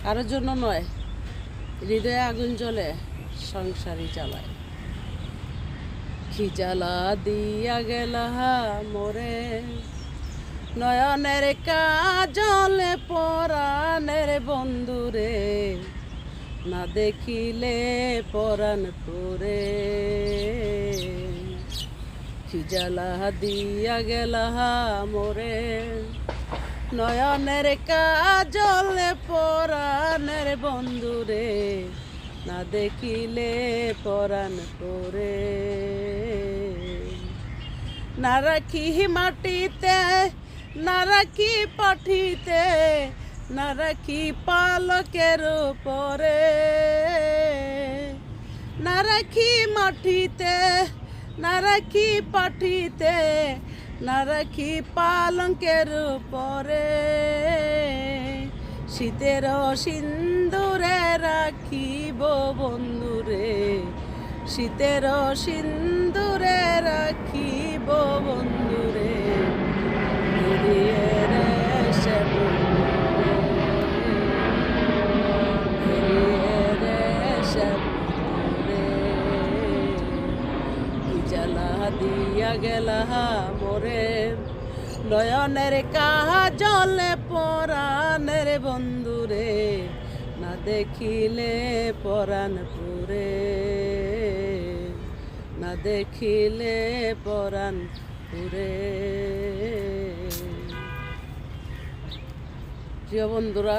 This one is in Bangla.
কারোর জন্য নয়, হৃদয়ে আগুন জ্বলে সংসারই চালায়। কি জ্বালা দিয়া গেলা মোরে, নয়নের কাজলে পরাণের বন্ধুরে, না দেখিলে পরাণ পুরে। কি জ্বালা দিয়া গেলা মোরে, নয়নের কাজলে পরাণের বন্ধুরে, না দেখিলে পরাণ পুরে। না রাখি মাটিতে, না রাখি পাঠিতে, না রাখি পালকের উপরে। না রাখি মাটিতে, না রাখি পাঠিতে, না রাখি পালঙ্কের উপরে। শীতের সিন্দুরে রাখিব বন্ধুরে, শীতের সিন্দুরে রাখিব বন্ধুরে। ফিরিয়ে রে সে বন্ধুরে, ফিরিয়ে রে সে বন্ধুরে। কি জ্বালা দিয়া গেলা মোরে, নয়নের কাজলে পরাণের বন্ধুরে, না দেখিলে পরাণ পুরে, না দেখিলে পরাণ পুরে। প্রিয় বন্ধুরা,